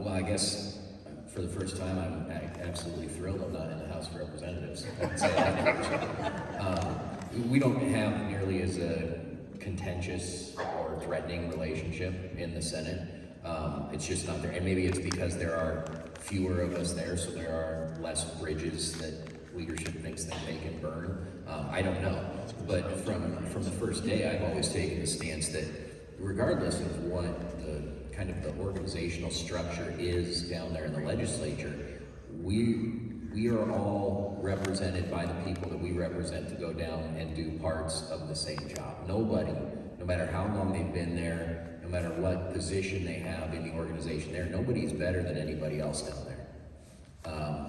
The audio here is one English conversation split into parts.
Well, I guess for the first time, I'm absolutely thrilled I'm not in the House of Representatives. I can say that. We don't have nearly as a contentious or threatening relationship in the Senate. It's just not there, and maybe it's because there are fewer of us there, so there are less bridges that leadership thinks that they can burn. I don't know, but from the first day, I've always taken the stance that regardless of what the kind of the organizational structure is down there in the legislature, we are all represented by the people that we represent to go down and do parts of the same job. Nobody, no matter how long they've been there, no matter what position they have in the organization there, nobody's better than anybody else down there.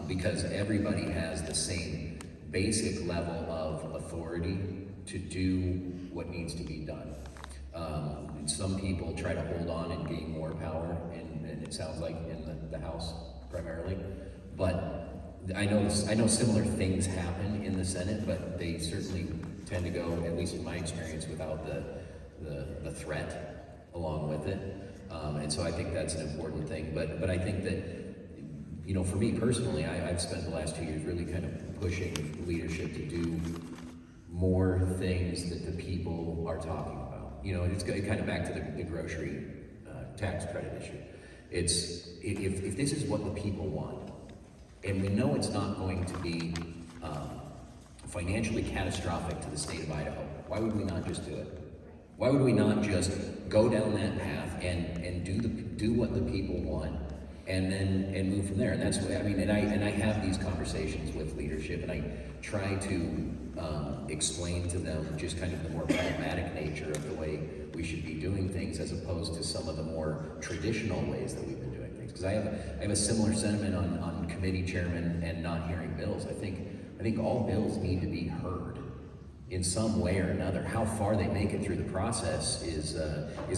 Because everybody has the same basic level of authority to do what needs to be done. Some people try to hold on and gain more power, and it sounds like in the House primarily. But I know similar things happen in the Senate, but they certainly tend to go, at least in my experience, without the threat along with it. And so I think that's an important thing. But I think that, you know, for me personally, I've spent the last 2 years really kind of pushing leadership to do more things that the people are talking about. You know, it's kind of back to the grocery tax credit issue. It's if this is what the people want, and we know it's not going to be financially catastrophic to the state of Idaho, why would we not just do it? Why would we not just go down that path and do what the people want, and move from there? And that's what I mean. And I have these conversations with leadership, and I try to explain to them just kind of the more pragmatic nature of the way we should be doing things, as opposed to some of the more traditional ways that we've been doing things. Because I have a similar sentiment on committee chairman and not hearing bills. I think all bills need to be heard in some way or another. How far they make it through the process is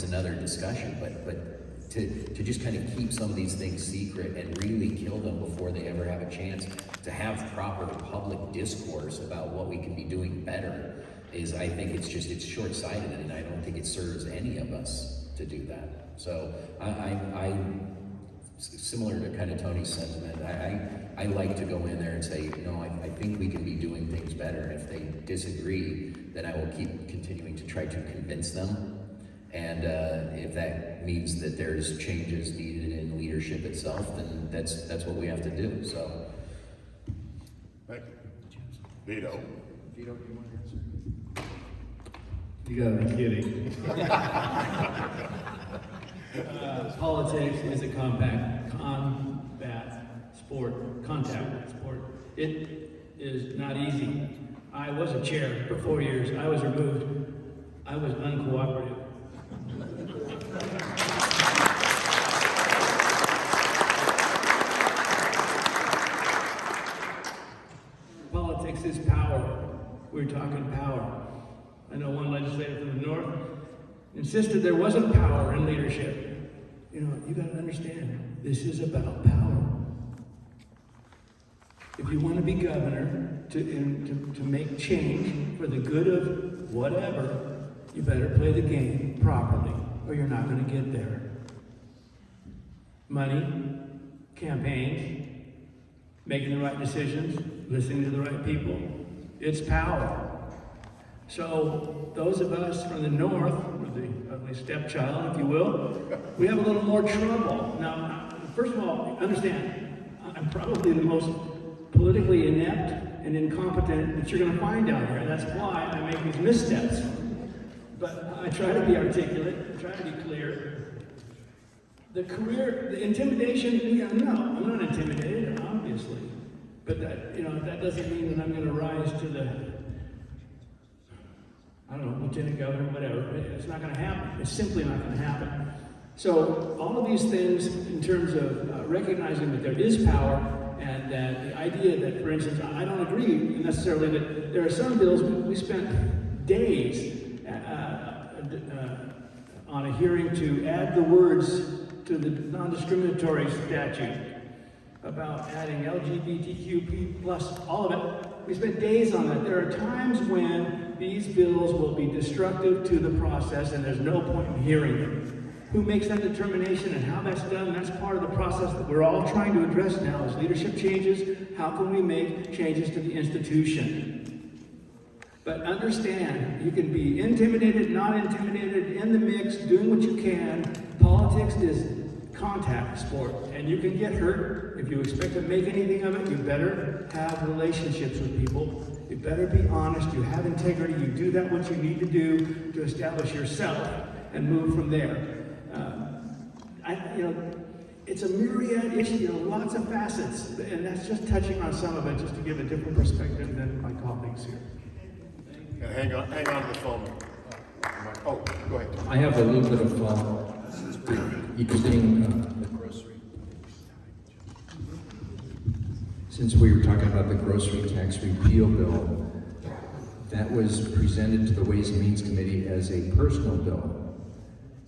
another discussion. But to just kind of keep some of these things secret and really kill them before they ever have a chance to have proper public discourse about what we can be doing better is, I think it's short-sighted, and I don't think it serves any of us to do that. So I similar to kind of Tony's sentiment, I like to go in there and say, no, I think we can be doing things better. And if they disagree, then I will keep continuing to try to convince them. And if that means that there's changes needed in leadership itself, then that's what we have to do. So, thank you. Vito. Vito, do you want to answer? You gotta be kidding. Politics is a contact sport. It is not easy. I was a chair for 4 years. I was removed. I was uncooperative. Politics is power. We're talking power. I know one legislator from the north insisted there wasn't power in leadership. You know, you got to understand, this is about power. If you want to be governor to make change for the good of whatever, you better play the game properly, or you're not going to get there. Money, campaigns, making the right decisions, listening to the right people, it's power. So those of us from the north, or the ugly stepchild, if you will, we have a little more trouble. Now, first of all, understand, I'm probably the most politically inept and incompetent that you're going to find down here. That's why I make these missteps. But I try to be articulate, I try to be clear. The intimidation, no, I'm not intimidated, obviously. But that doesn't mean that I'm going to rise to the, I don't know, lieutenant governor, whatever. It's not going to happen. It's simply not going to happen. So all of these things in terms of recognizing that there is power, and that the idea that, for instance, I don't agree necessarily that there are some bills we spent days on a hearing to add the words to the non-discriminatory statute about adding LGBTQ plus all of it. We spent days on that. There are times when these bills will be destructive to the process and there's no point in hearing them. Who makes that determination and how that's done? That's part of the process that we're all trying to address now is leadership changes. How can we make changes to the institution? But understand, you can be intimidated, not intimidated, in the mix, doing what you can. Politics is contact sport, and you can get hurt. If you expect to make anything of it, you better have relationships with people. You better be honest, you have integrity, you do that what you need to do to establish yourself and move from there. It's a myriad issue, lots of facets, and that's just touching on some of it, just to give a different perspective than my colleagues here. And hang on to the phone. Oh, go ahead. I have a little bit of interesting. Since we were talking about the grocery tax repeal bill, that was presented to the Ways and Means Committee as a personal bill.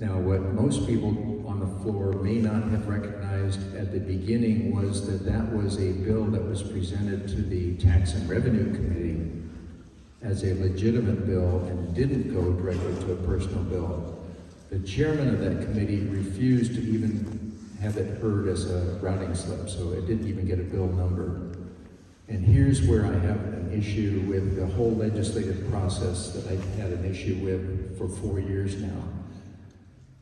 Now, what most people on the floor may not have recognized at the beginning was that that was a bill that was presented to the Tax and Revenue Committee as a legitimate bill and didn't go directly to a personal bill. The chairman of that committee refused to even have it heard as a routing slip, so it didn't even get a bill number. And here's where I have an issue with the whole legislative process that I've had an issue with for 4 years now.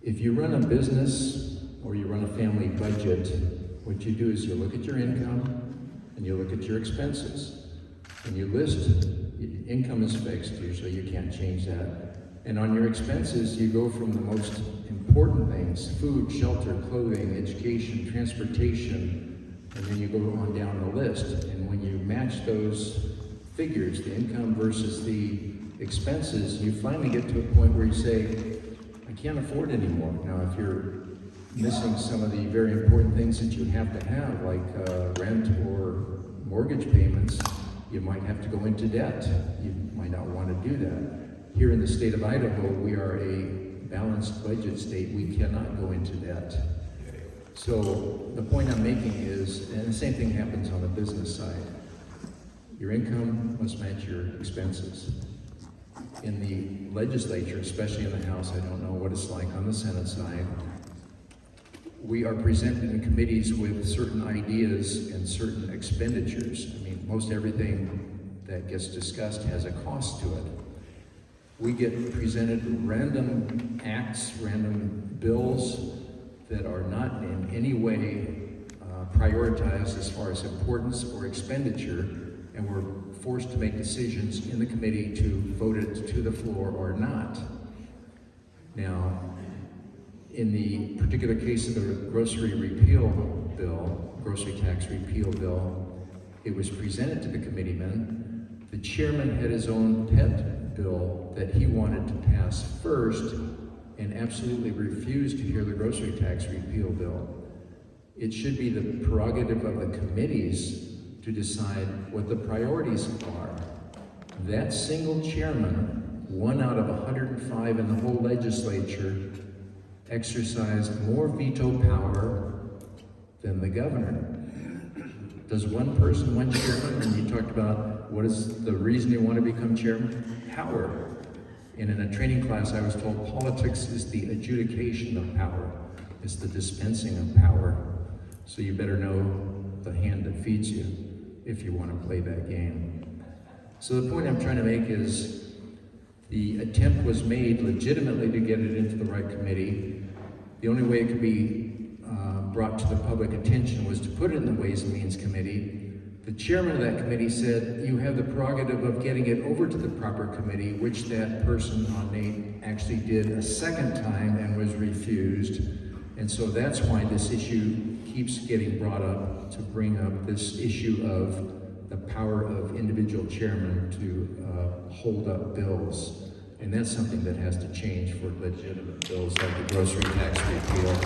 If you run a business or you run a family budget, what you do is you look at your income and you look at your expenses. And you list, income is fixed, usually you can't change that. And on your expenses, you go from the most important things, food, shelter, clothing, education, transportation, and then you go on down the list. And when you match those figures, the income versus the expenses, you finally get to a point where you say, I can't afford anymore. Now, if you're missing some of the very important things that you have to have, like rent or mortgage payments, you might have to go into debt. You might not want to do that. Here in the state of Idaho, we are a balanced budget state. We cannot go into debt. So the point I'm making is, and the same thing happens on the business side. Your income must match your expenses. In the legislature, especially in the House, I don't know what it's like on the Senate side, we are presented in committees with certain ideas and certain expenditures. I mean, most everything that gets discussed has a cost to it. We get presented random acts, random bills that are not in any way prioritized as far as importance or expenditure, and we're forced to make decisions in the committee to vote it to the floor or not. Now, in the particular case of the grocery repeal bill, grocery tax repeal bill, it was presented to the committeemen. The chairman had his own pet bill that he wanted to pass first and absolutely refused to hear the grocery tax repeal bill. It should be the prerogative of the committees to decide what the priorities are. That single chairman, 1 out of 105 in the whole legislature, exercised more veto power than the governor. Does one person, one chairman, and you talked about what is the reason you want to become chairman? Power. And in a training class I was told politics is the adjudication of power. It's the dispensing of power. So you better know the hand that feeds you if you want to play that game. So the point I'm trying to make is the attempt was made legitimately to get it into the right committee. The only way it could be brought to the public attention was to put it in the Ways and Means Committee. The chairman of that committee said, you have the prerogative of getting it over to the proper committee, which that person on Nate actually did a second time and was refused. And so that's why this issue keeps getting brought up, to bring up this issue of the power of individual chairmen to hold up bills. And that's something that has to change for legitimate bills like the grocery tax repeal.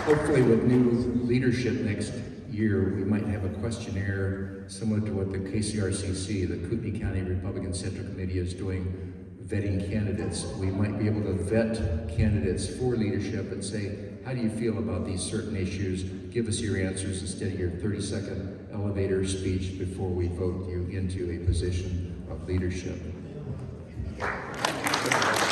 Hopefully with new leadership next year, we might have a questionnaire similar to what the KCRCC, the Kootenai County Republican Central Committee, is doing, vetting candidates. We might be able to vet candidates for leadership and say, how do you feel about these certain issues? Give us your answers instead of your 30-second elevator speech before we vote you into a position of leadership. Thank you.